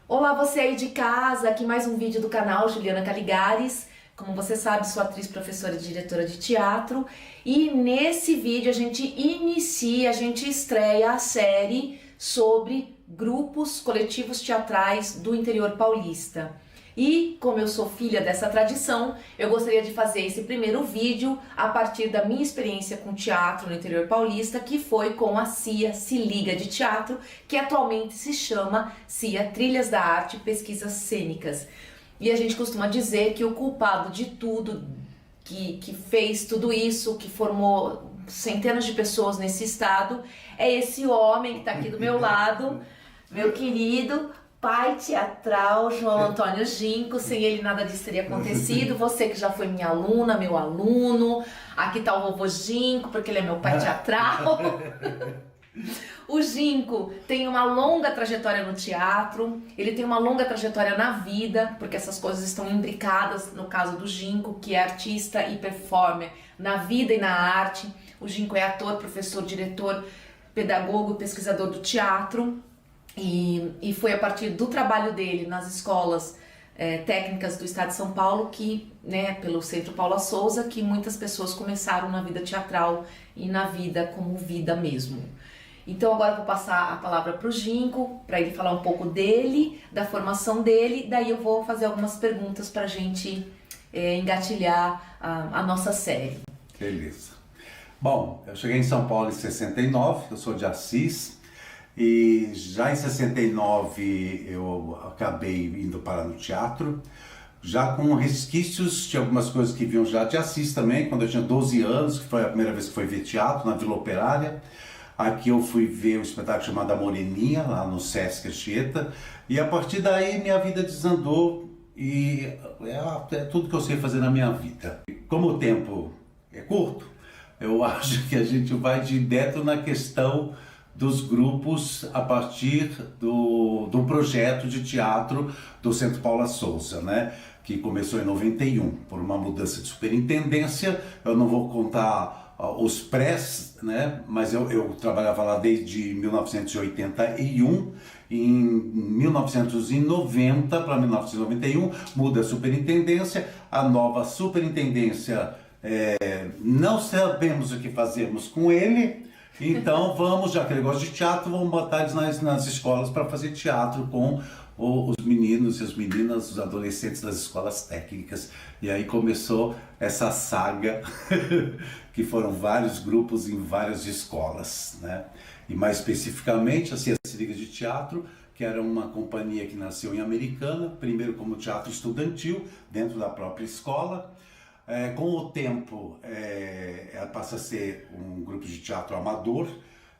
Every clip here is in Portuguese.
Olá, você aí de casa, aqui mais um vídeo do canal Juliana Caligares. Como você sabe, sou atriz, professora e diretora de teatro. E nesse vídeo a gente estreia a série sobre grupos coletivos teatrais do interior paulista. E como eu sou filha dessa tradição, eu gostaria de fazer esse primeiro vídeo a partir da minha experiência com teatro no interior paulista, que foi com a CIA Se Liga de Teatro, que atualmente se chama CIA Trilhas da Arte e Pesquisas Cênicas. E a gente costuma dizer que o culpado de tudo, que fez tudo isso, que formou centenas de pessoas nesse estado, é esse homem que está aqui do meu lado, meu querido pai teatral, João Antônio Ginco. Sem ele nada disso teria acontecido. Você que já foi minha aluna, meu aluno. Aqui tá o vovô Ginco, porque ele é meu pai teatral. O Ginco tem uma longa trajetória no teatro, ele tem uma longa trajetória na vida, porque essas coisas estão imbricadas no caso do Ginco, que é artista e performer na vida e na arte. O Ginco é ator, professor, diretor, pedagogo e pesquisador do teatro. E foi a partir do trabalho dele nas escolas técnicas do estado de São Paulo, que, pelo Centro Paula Souza, que muitas pessoas começaram na vida teatral e na vida como vida mesmo. Então agora eu vou passar a palavra para o Ginco, para ele falar um pouco dele, da formação dele, daí eu vou fazer algumas perguntas para a gente engatilhar a nossa série. Beleza. Bom, eu cheguei em São Paulo em 69, eu sou de Assis. E já em 69 eu acabei indo para o teatro, já com resquícios de algumas coisas que vinham já de Assis também, quando eu tinha 12 anos, que foi a primeira vez que fui ver teatro, na Vila Operária. Aqui eu fui ver um espetáculo chamado A Moreninha, lá no Sesc Anchieta, e a partir daí minha vida desandou e é tudo que eu sei fazer na minha vida. Como o tempo é curto, eu acho que a gente vai direto na questão dos grupos a partir do projeto de teatro do Centro Paula Souza, que começou em 91, por uma mudança de superintendência. Eu não vou contar os prés, mas eu trabalhava lá desde 1981, em 1990 para 1991, muda a superintendência, a nova superintendência, não sabemos o que fazemos com ele. Então vamos, já que ele gosta de teatro, vamos botar eles nas escolas para fazer teatro com os meninos e as meninas, os adolescentes das escolas técnicas. E aí começou essa saga, que foram vários grupos em várias escolas, E mais especificamente a CIA Se Liga de Teatro, que era uma companhia que nasceu em Americana, primeiro como teatro estudantil, dentro da própria escola. Com o tempo, ela passa a ser um grupo de teatro amador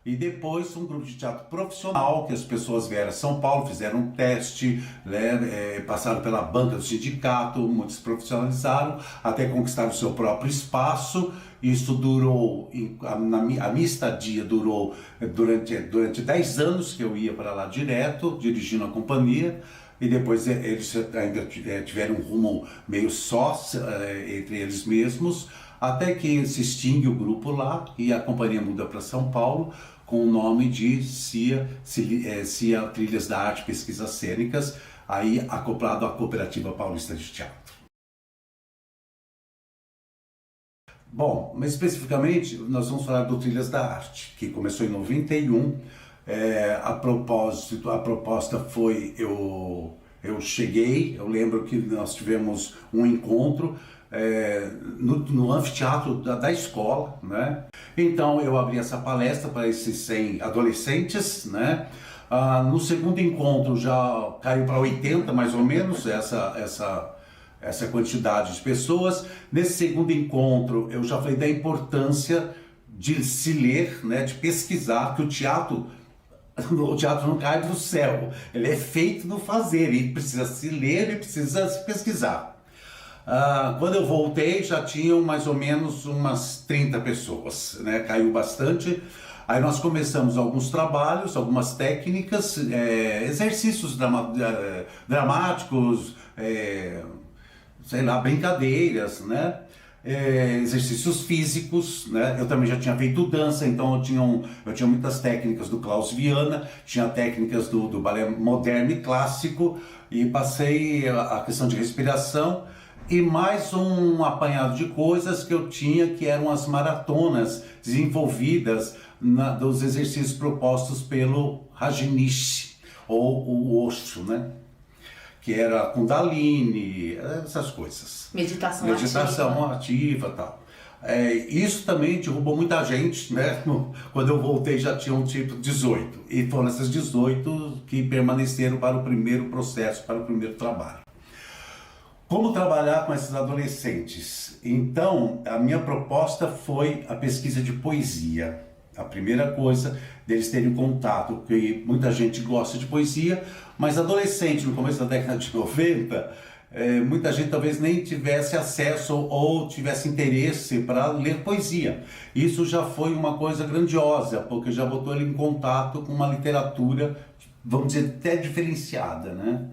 e depois um grupo de teatro profissional, que as pessoas vieram a São Paulo, fizeram um teste, passaram pela banca do sindicato, muitos se profissionalizaram, até conquistar o seu próprio espaço. Isso durou, a minha estadia durou durante 10 anos, que eu ia para lá direto, dirigindo a companhia. E depois eles ainda tiveram um rumo meio só entre eles mesmos, até que se extingue o grupo lá e a companhia muda para São Paulo com o nome de CIA Trilhas da Arte e Pesquisas Cênicas, aí acoplado à Cooperativa Paulista de Teatro. Bom, mas especificamente nós vamos falar do Trilhas da Arte, que começou em 91. A proposta foi, eu cheguei, eu lembro que nós tivemos um encontro no anfiteatro da escola, Então eu abri essa palestra para esses 100 adolescentes, No segundo encontro já caiu para 80 mais ou menos essa quantidade de pessoas. Nesse segundo encontro eu já falei da importância de se ler, de pesquisar, que o teatro não cai do céu, ele é feito no fazer, ele precisa se ler e precisa se pesquisar. Quando eu voltei já tinham mais ou menos umas 30 pessoas, Caiu bastante. Aí nós começamos alguns trabalhos, algumas técnicas, exercícios dramáticos, brincadeiras, exercícios físicos, né? Eu também já tinha feito dança, então eu tinha muitas técnicas do Klaus Viana, tinha técnicas do balé moderno e clássico, e passei a questão de respiração e mais um apanhado de coisas que eu tinha, que eram as maratonas desenvolvidas dos exercícios propostos pelo Rajneesh, ou o Osho, né? Que era Kundalini, essas coisas. Meditação ativa e tal. Isso também derrubou muita gente, né? Quando eu voltei já tinham tipo 18. E foram essas 18 que permaneceram para o primeiro processo, para o primeiro trabalho. Como trabalhar com esses adolescentes? Então, a minha proposta foi a pesquisa de poesia. A primeira coisa, deles terem contato, porque muita gente gosta de poesia, mas adolescente, no começo da década de 90, muita gente talvez nem tivesse acesso ou tivesse interesse para ler poesia. Isso já foi uma coisa grandiosa, porque já botou ele em contato com uma literatura, vamos dizer, até diferenciada, né?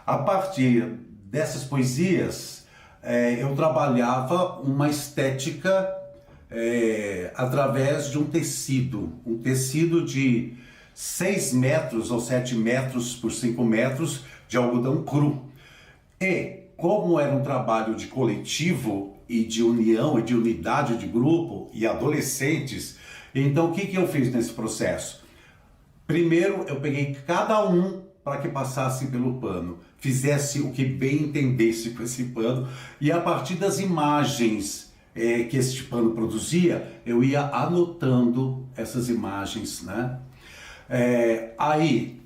A partir dessas poesias, eu trabalhava uma estética através de um tecido de 6 metros ou 7 metros por 5 metros de algodão cru. E como era um trabalho de coletivo e de união e de unidade de grupo e adolescentes, então o que eu fiz nesse processo? Primeiro eu peguei cada um para que passasse pelo pano, fizesse o que bem entendesse com esse pano, e a partir das imagens que esse pano produzia, eu ia anotando essas imagens, né? Aí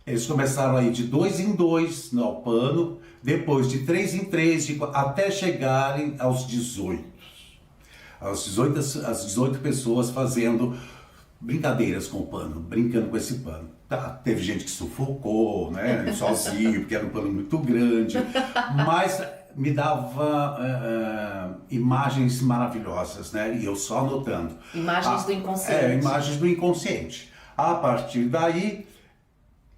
eles começaram a ir de 2 em 2 no pano, depois de 3 em 3, até chegarem aos 18. As 18 pessoas fazendo brincadeiras com o pano, brincando com esse pano. Teve gente que sufocou, né, sozinho, porque era um pano muito grande, mas me dava imagens maravilhosas, né, e eu só anotando. Imagens do inconsciente. Imagens do inconsciente. A partir daí,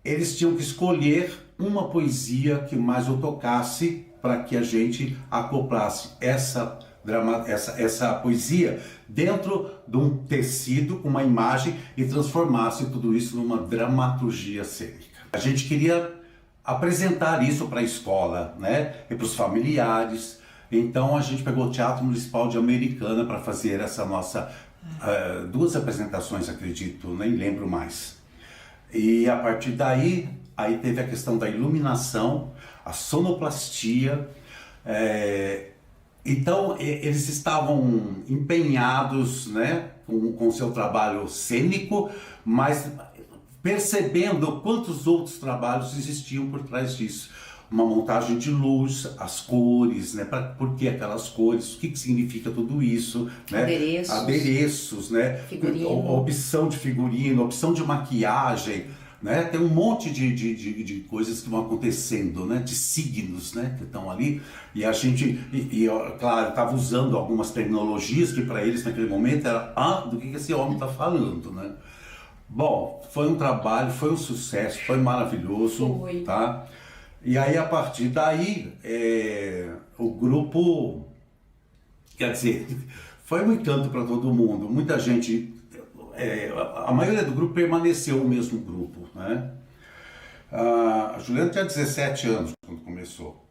eles tinham que escolher uma poesia que mais o tocasse para que a gente acoplasse essa poesia dentro de um tecido com uma imagem e transformasse tudo isso numa dramaturgia cênica. A gente queria apresentar isso para a escola, né, e para os familiares. Então a gente pegou o Teatro Municipal de Americana para fazer essa nossa 2 apresentações, acredito, nem lembro mais. E a partir daí, aí teve a questão da iluminação, a sonoplastia. Então eles estavam empenhados, né, com o seu trabalho cênico, mas percebendo quantos outros trabalhos existiam por trás disso. Uma montagem de luz, as cores, né? Por que aquelas cores, o que significa tudo isso, né? Adereços, né? Opção de figurino, opção de maquiagem, né? Tem um monte de coisas que vão acontecendo, né? De signos, né? Que estão ali, e a gente, claro, estava usando algumas terminologias que para eles naquele momento era do que esse homem está falando, né? Bom, foi um trabalho, foi um sucesso, foi maravilhoso, tá? E aí, a partir daí, o grupo, quer dizer, foi um encanto para todo mundo. Muita gente, a maioria do grupo permaneceu o mesmo grupo, né? A Juliana tinha 17 anos quando começou.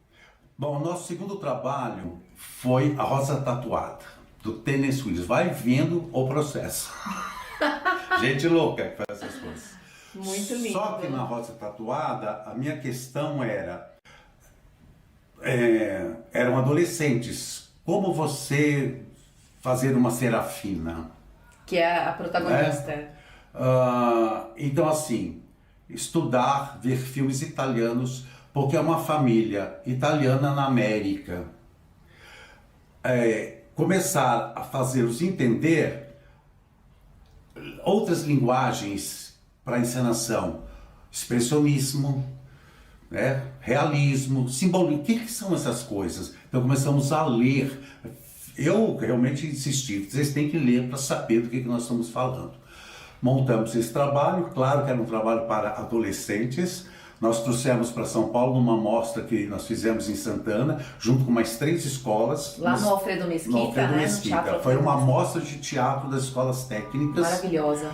Bom, o nosso segundo trabalho foi A Rosa Tatuada, do Tennessee Williams. Vai vendo o processo. Gente louca que faz essas coisas. Muito lindo. Só que na Rosa Tatuada, a minha questão eram adolescentes. Como você fazer uma Serafina? Que é a protagonista. Então, assim, estudar, ver filmes italianos, porque é uma família italiana na América. Começar a fazê-los entender outras linguagens para encenação, expressionismo, né? Realismo, simbolismo, o que são essas coisas? Então começamos a ler. Eu realmente insisti, vocês têm que ler para saber do que nós estamos falando. Montamos esse trabalho, claro que era um trabalho para adolescentes, Nós trouxemos para São Paulo numa mostra que nós fizemos em Santana, junto com mais 3 escolas. Lá no Alfredo Mesquita, no Alfredo né? Mesquita. No Teatro Foi uma Alfredo mostra de teatro das escolas técnicas. Maravilhosa.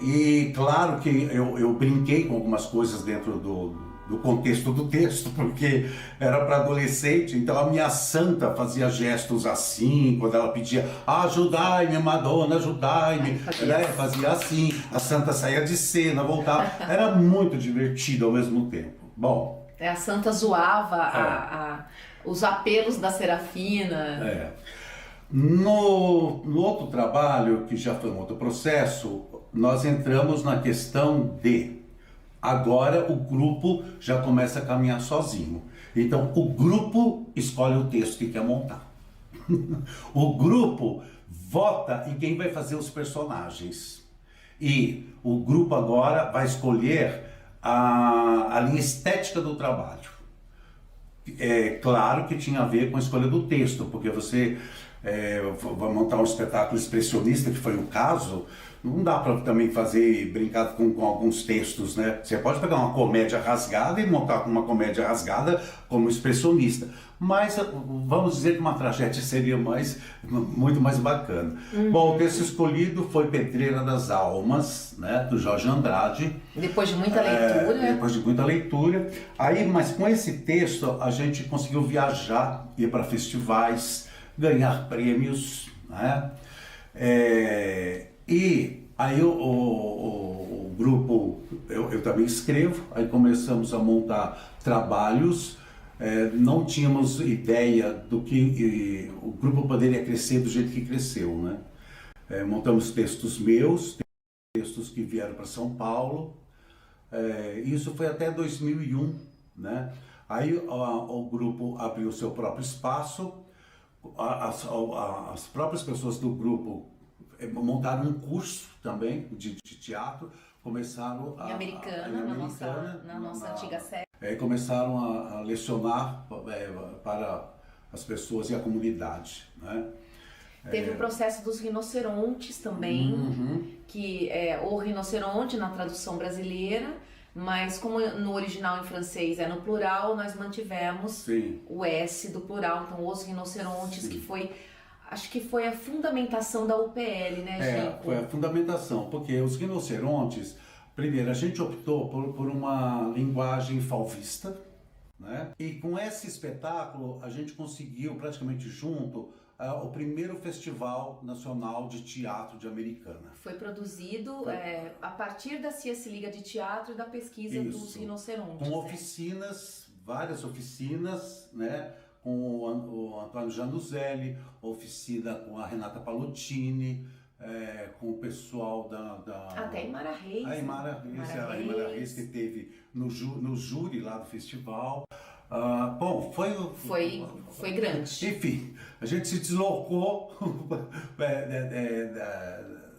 E claro que eu brinquei com algumas coisas dentro do contexto do texto, porque era para adolescente, então a minha santa fazia gestos assim, quando ela pedia ajudai-me, Madonna, ajudai-me, fazia assim, a santa saía de cena, voltava, era muito divertido ao mesmo tempo. Bom, a santa zoava os apelos da Serafina. No outro trabalho, que já foi um outro processo, nós entramos na questão de agora o grupo já começa a caminhar sozinho. Então o grupo escolhe o texto que quer montar. O grupo vota em quem vai fazer os personagens. E o grupo agora vai escolher a linha estética do trabalho. É claro que tinha a ver com a escolha do texto, porque você vai montar um espetáculo expressionista, que foi o caso, não dá para também brincar com alguns textos, né? Você pode pegar uma comédia rasgada e montar uma comédia rasgada como expressionista, mas vamos dizer que uma tragédia seria muito mais bacana. Bom, o texto escolhido foi Pedreira das Almas, né, do Jorge Andrade. Depois de muita leitura. Depois de muita leitura. Aí, mas com esse texto a gente conseguiu viajar, ir para festivais, ganhar prêmios, né? E aí o grupo, eu também escrevo, aí começamos a montar trabalhos, não tínhamos ideia do que o grupo poderia crescer do jeito que cresceu, né? Montamos textos meus, textos que vieram para São Paulo, isso foi até 2001, né? Aí o grupo abriu seu próprio espaço, as próprias pessoas do grupo montaram um curso também de teatro, começaram em Americana, na nossa antiga sede. Começaram a lecionar para as pessoas e a comunidade, né? Teve o processo dos rinocerontes também, que é o rinoceronte na tradução brasileira, mas como no original em francês é no plural, nós mantivemos o S do plural, então os rinocerontes, que foi, acho que foi a fundamentação da UPL, né, Chico? Foi a fundamentação, porque os rinocerontes, primeiro, a gente optou por uma linguagem fauvista, né? E com esse espetáculo a gente conseguiu praticamente junto o primeiro Festival Nacional de Teatro de Americana. Foi produzido a partir da CIA se Liga de Teatro e da pesquisa dos rinocerontes. Com oficinas, várias oficinas, né? Com o Antônio Januzelli, oficina com a Renata Pallottini, com o pessoal até Imara Reis. A Imara Reis que teve no júri lá do festival. Bom, foi grande. Enfim, a gente se deslocou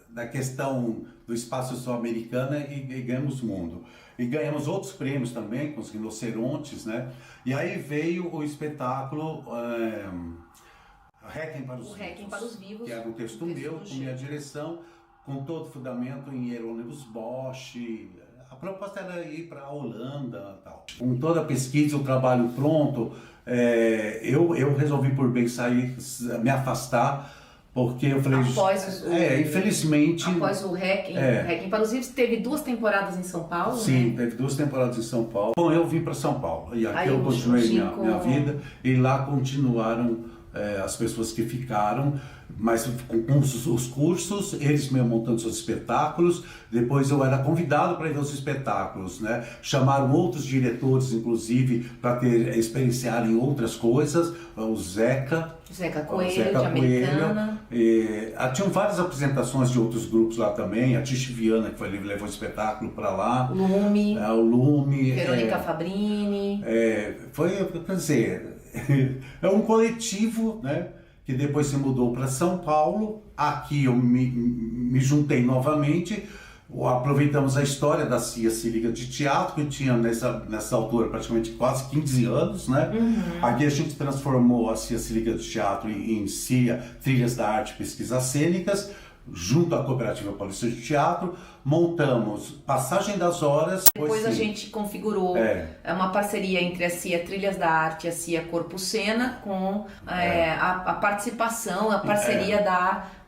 da questão do espaço sul-americano e ganhamos mundo. E ganhamos outros prêmios também, com os rinocerontes, né? E aí veio o espetáculo Requiem para os Vivos, que era um texto meu, com minha direção, com todo o fundamento em Hieronymus Bosch. A proposta era ir para a Holanda e tal. Com toda a pesquisa, o trabalho pronto, eu resolvi por bem me afastar, porque eu falei... infelizmente... Após o Requiem para os Vivos, teve 2 temporadas em São Paulo, Sim, né? teve 2 temporadas em São Paulo. Bom, eu vim para São Paulo, e aqui eu continuei minha vida, e lá continuaram as pessoas que ficaram, mas com os cursos, eles mesmo montando seus espetáculos. Depois eu era convidado para ir aos espetáculos, né? Chamaram outros diretores, inclusive, para experienciarem outras coisas. O Zeca Coelho, de Americana. Tinham várias apresentações de outros grupos lá também. A Tish Viana, que levou o espetáculo para lá. O Lume. Verônica Fabrini. Quer dizer, é um coletivo, né? Que depois se mudou para São Paulo. Aqui eu me juntei novamente, aproveitamos a história da CIA se Liga de Teatro, que tinha nessa altura praticamente quase 15 anos, né? Aqui a gente transformou a CIA se Liga de Teatro em CIA Trilhas da Arte e Pesquisas Cênicas, junto à Cooperativa Paulista de Teatro, montamos Passagem das Horas. Depois a gente configurou uma parceria entre a CIA Trilhas da Arte e a CIA Corpo Cena, com a participação, a parceria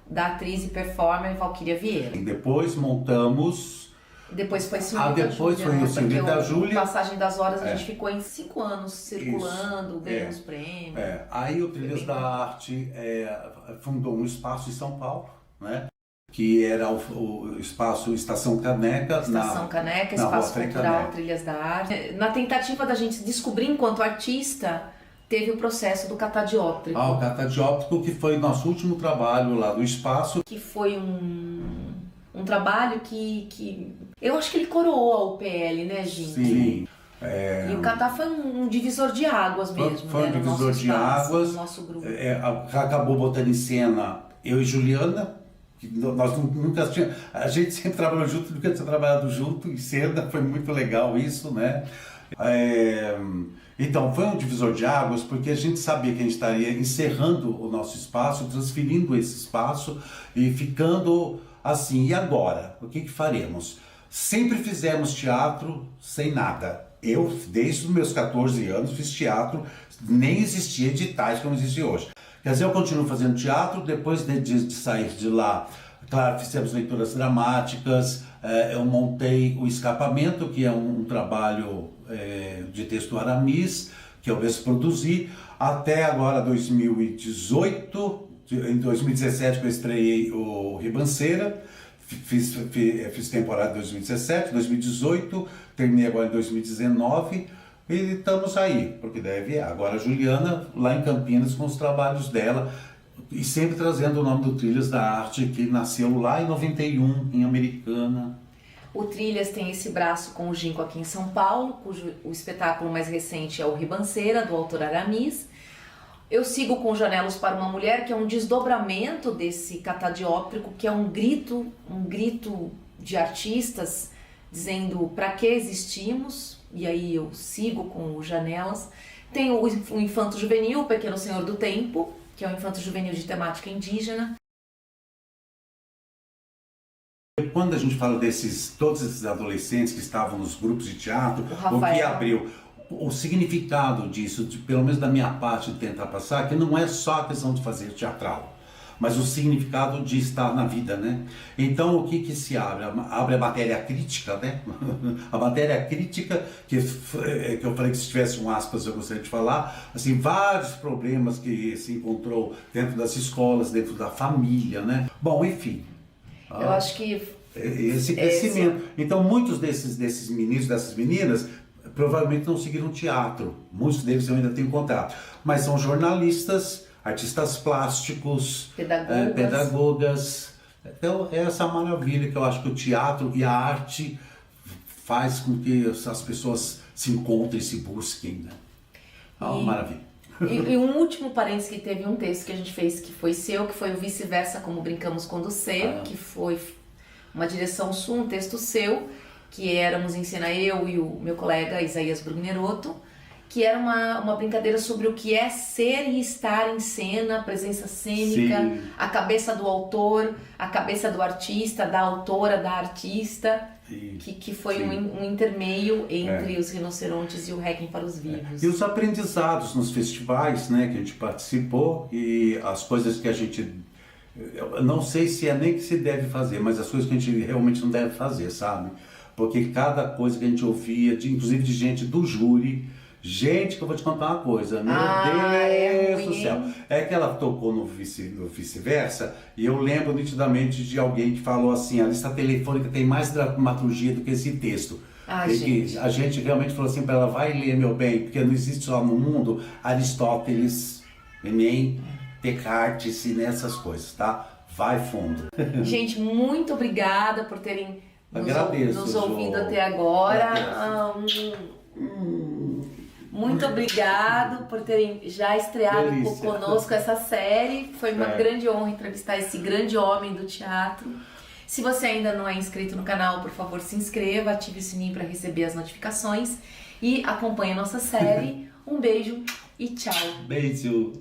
da atriz e performer Valquíria Vieira. E depois montamos... Depois foi Silvia depois foi o Silvia da Júlia. Passagem das Horas, a gente ficou em 5 anos circulando, ganhando os prêmios. Aí o Trilhas da Arte fundou um espaço em São Paulo, né? Que era o espaço Estação Caneca. Espaço Cultural Trilhas da Arte. Na tentativa da gente se descobrir enquanto artista, teve o processo do catadióptrico. O catadióptrico, que foi nosso último trabalho lá do espaço. Que foi um trabalho que eu acho que ele coroou a UPL, né, gente? Sim. E o Catá foi um divisor de águas mesmo, foi um divisor de águas. No nosso grupo. Acabou botando em cena eu e Juliana, que nós nunca tínhamos... A gente sempre trabalhou junto, nunca tinha trabalhado junto em cena, foi muito legal isso, né? Então, foi um divisor de águas, porque a gente sabia que a gente estaria encerrando o nosso espaço, transferindo esse espaço e ficando assim, e agora? O que faremos? Sempre fizemos teatro sem nada. Eu, desde os meus 14 anos, fiz teatro, nem existia editais como existe hoje. Quer dizer, eu continuo fazendo teatro, depois de sair de lá, claro, fizemos leituras dramáticas, eu montei o Escapamento, que é um trabalho de texto aramis, que eu mesmo produzi, até agora 2018, em 2017 que eu estreiei o Ribanceira, fiz temporada em 2017, 2018, terminei agora em 2019 e estamos aí, porque deve agora a Juliana lá em Campinas com os trabalhos dela e sempre trazendo o nome do Trilhas da Arte, que nasceu lá em 91, em Americana. O Trilhas tem esse braço com o Ginkgo aqui em São Paulo, cujo o espetáculo mais recente é o Ribanceira, do autor Aramis. Eu sigo com Janelas para uma Mulher, que é um desdobramento desse catadióptrico, que é um grito de artistas dizendo para que existimos, e aí eu sigo com o Janelas. Tem o Infanto Juvenil, o Pequeno Senhor do Tempo, que é um infanto juvenil de temática indígena. Quando a gente fala todos esses adolescentes que estavam nos grupos de teatro, o que abriu... O significado disso, pelo menos da minha parte de tentar passar, que não é só a questão de fazer teatral, mas o significado de estar na vida, né? Então, o que se abre? Abre a matéria crítica, né? A matéria crítica, que eu falei que se tivesse um aspas eu gostaria de falar, assim, vários problemas que se encontrou dentro das escolas, dentro da família, né? Bom, enfim. Eu acho que... Esse crescimento. Então, muitos desses meninos, dessas meninas, provavelmente não seguiram teatro, muitos deles eu ainda tenho contato, mas são jornalistas, artistas plásticos, pedagogas. Então é essa maravilha que eu acho que o teatro e a arte faz com que as pessoas se encontrem, se busquem, né? É uma maravilha. E um último parênteses, que teve um texto que a gente fez que foi seu, que foi o Vice-Versa, Como Brincamos Quando Ser, que foi uma direção sua, um texto seu, que éramos em cena eu e o meu colega Isaías Brugneroto, que era uma brincadeira sobre o que é ser e estar em cena, presença cênica, sim, a cabeça do autor, a cabeça do artista, da autora, da artista, que foi um intermeio entre os Rinocerontes e o Requiem para os Vivos. E os aprendizados nos festivais, né, que a gente participou, e as coisas que a gente... Eu não sei se é nem que se deve fazer, mas as coisas que a gente realmente não deve fazer, sabe? Porque cada coisa que a gente ouvia, inclusive de gente do júri, gente, que eu vou te contar uma coisa, meu Deus do céu. É que ela tocou no Vice-Versa, e eu lembro nitidamente de alguém que falou assim, a lista telefônica tem mais dramaturgia do que esse texto. Que a gente realmente falou assim para ela, vai ler, meu bem, porque não existe só no mundo Aristóteles, nem Descartes e nessas coisas, tá? Vai fundo. Gente, muito obrigada por terem nos ouvido até agora. Muito obrigado por terem já estreado conosco essa série. Foi uma grande honra entrevistar esse grande homem do teatro. Se você ainda não é inscrito no canal, por favor, se inscreva, ative o sininho para receber as notificações e acompanhe a nossa série. Um beijo e tchau. Beijo.